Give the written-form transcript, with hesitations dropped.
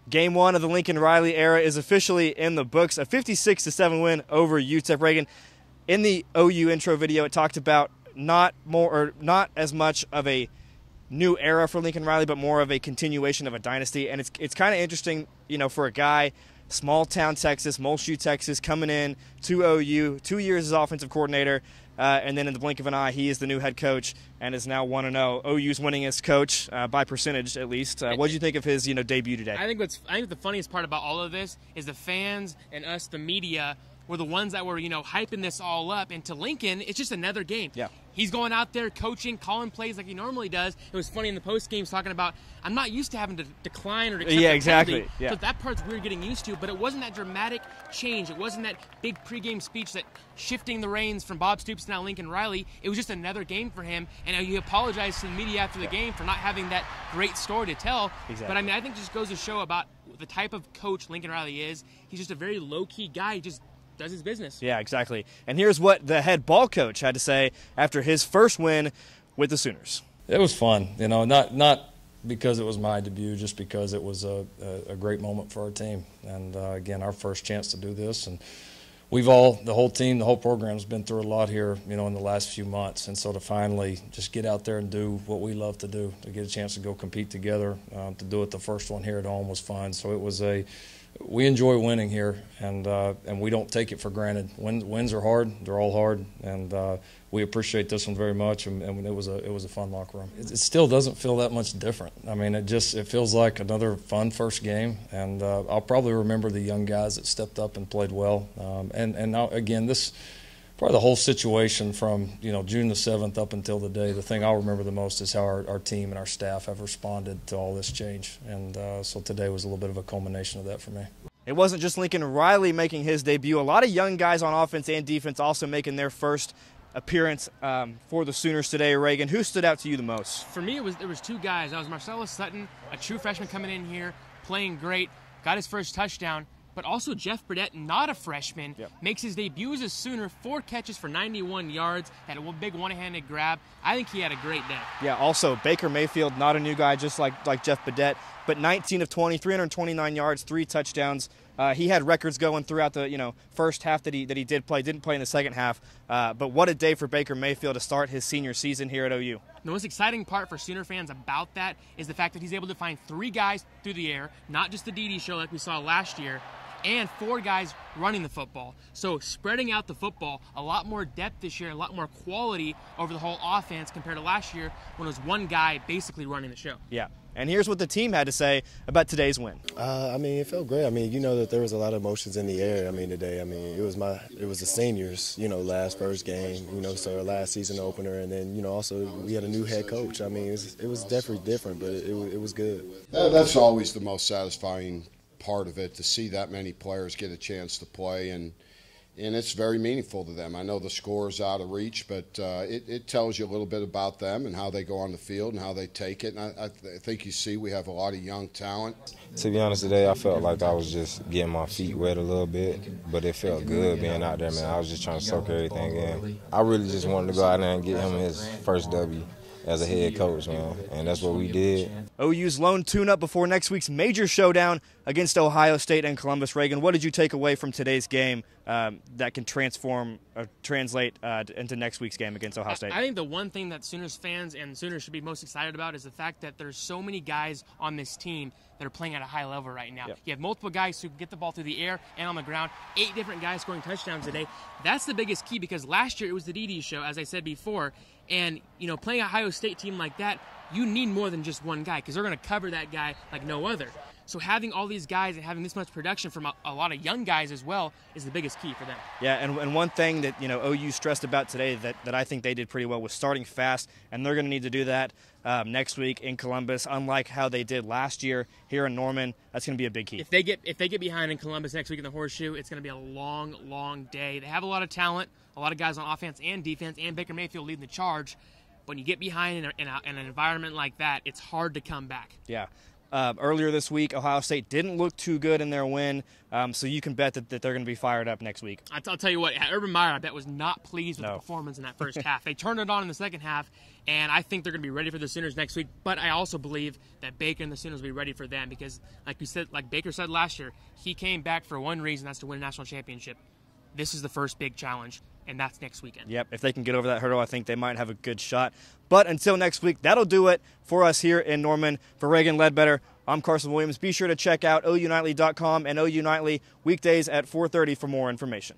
Game 1 of the Lincoln Riley era is officially in the books. A 56-7 win over UTEP. Reagan, in the OU intro video, it talked about not as much of a new era for Lincoln Riley, but more of a continuation of a dynasty. And it's kind of interesting, for a guy, small town Texas, Muleshoe, Texas, coming in to OU, 2 years as offensive coordinator, and then in the blink of an eye, he is the new head coach and is now 1-0. OU's winningest coach by percentage, at least. What did you think of his, debut today? I think the funniest part about all of this is the fans and us, the media, were the ones that were, hyping this all up. And to Lincoln, it's just another game. Yeah. He's going out there coaching, calling plays like he normally does. It was funny in the post games talking about, I'm not used to having to decline or accept yeah, exactly. Yeah. So that part's weird getting used to, but it wasn't that dramatic change. It wasn't that big pregame speech that shifting the reins from Bob Stoops to now Lincoln Riley. It was just another game for him. And he apologized to the media after the game for not having that great story to tell. Exactly. But I think it just goes to show about the type of coach Lincoln Riley is. He's just a very low-key guy. He just does his business. Yeah, exactly. And here's what the head ball coach had to say after his first win with the Sooners. It was fun, not because it was my debut, just because it was a great moment for our team. And again, our first chance to do this. And the whole team, the whole program's been through a lot here, in the last few months. And so to finally just get out there and do what we love to do, to get a chance to go compete together, to do it the first one here at home was fun. So it was we enjoy winning here, and we don't take it for granted. Wins are hard; they're all hard, and we appreciate this one very much. And it was a fun locker room. It still doesn't feel that much different. I mean, it feels like another fun first game, and I'll probably remember the young guys that stepped up and played well. And now, again, this. Probably the whole situation from June the 7th up until the day, the thing I'll remember the most is how our team and our staff have responded to all this change. And so today was a little bit of a culmination of that for me. It wasn't just Lincoln Riley making his debut. A lot of young guys on offense and defense also making their first appearance for the Sooners today. Reagan, who stood out to you the most? For me, there was two guys. That was Marcellus Sutton, a true freshman coming in here, playing great, got his first touchdown. But also Jeff Burdett, not a freshman, makes his debut as a Sooner, 4 catches for 91 yards, had a big one-handed grab. I think he had a great day. Yeah, also Baker Mayfield, not a new guy, just like Jeff Burdett, but 19 of 20, 329 yards, 3 touchdowns. He had records going throughout the first half that he did play. Didn't play in the second half. But what a day for Baker Mayfield to start his senior season here at OU. The most exciting part for Sooner fans about that is the fact that he's able to find 3 guys through the air, not just the DD show like we saw last year, and 4 guys running the football. So spreading out the football, a lot more depth this year, a lot more quality over the whole offense compared to last year when it was one guy basically running the show. Yeah. And here's what the team had to say about today's win. It felt great. That there was a lot of emotions in the air. Today. It was the seniors, last first game, so our last season opener, and then, also we had a new head coach. It was definitely different, but it was good. That's always the most satisfying part of it, to see that many players get a chance to play, and it's very meaningful to them. I know the score is out of reach, but it tells you a little bit about them and how they go on the field and how they take it. And I think you see we have a lot of young talent. To be honest, today I felt like I was just getting my feet wet a little bit, but it felt good being out there, man. I was just trying to soak everything in. I really just wanted to go out there and get him his first W as a head coach, man, and that's what we did. OU's lone tune-up before next week's major showdown against Ohio State and Columbus. Reagan, what did you take away from today's game that can translate into next week's game against Ohio State? I think the one thing that Sooners fans and Sooners should be most excited about is the fact that there's so many guys on this team that are playing at a high level right now. You have multiple guys who can get the ball through the air and on the ground, 8 different guys scoring touchdowns today. That's the biggest key, because last year it was the DD show, as I said before, and playing a Ohio State team like that, you need more than just one guy, because they're going to cover that guy like no other. So having all these guys and having this much production from a lot of young guys as well is the biggest key for them. Yeah, and one thing that OU stressed about today that I think they did pretty well was starting fast, and they're going to need to do that next week in Columbus. Unlike how they did last year here in Norman, that's going to be a big key. If they get behind in Columbus next week in the Horseshoe, it's going to be a long, long day. They have a lot of talent, a lot of guys on offense and defense, and Baker Mayfield leading the charge. When you get behind in an environment like that, it's hard to come back. Yeah. earlier this week. Ohio State didn't look too good in their win, so you can bet that they're going to be fired up next week. I'll tell you what, Urban Meyer, I bet, was not pleased with the performance in that first half. They turned it on in the second half, and I think they're going to be ready for the Sooners next week. But I also believe that Baker and the Sooners will be ready for them because, like Baker said last year, he came back for one reason, that's to win a national championship. This is the first big challenge, and that's next weekend. Yep, if they can get over that hurdle, I think they might have a good shot. But until next week, that'll do it for us here in Norman. For Reagan Ledbetter, I'm Carson Williams. Be sure to check out OUNightly.com and OU Nightly weekdays at 4:30 for more information.